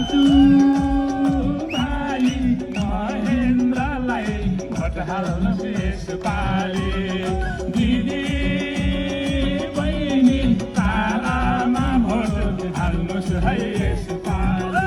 दाजु भाइ महेन्द्रलाई भोट हाल्नुहोस् यसपालि दिदी बहिनी तारामा भोट हाल्नुहोस् है यसपालि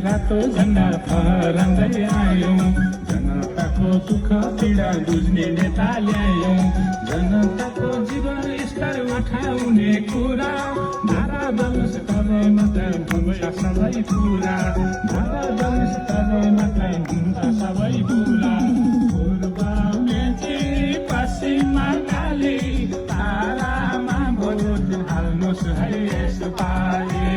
रातो झन्डा फहराउँदै आयौँ जनताको सुख पीडा बुझ्ने नेता ल्यायौँ जनताको जीवन स्तर उठाउने कुरा धारा दलस करे मात्रै हुन्छ सबै कुरा धारा दलस करे मात्रै हुन्छ सबै कुरा पूर्व मेची पश्चिममा काली तारामा भोट हाल्नुहोस् है यसपालि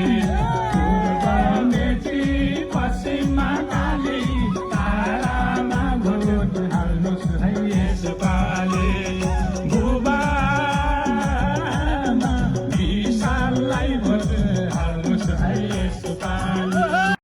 पश्चिममा काली तारामा भोट हाल्नुहोस् है यसपालि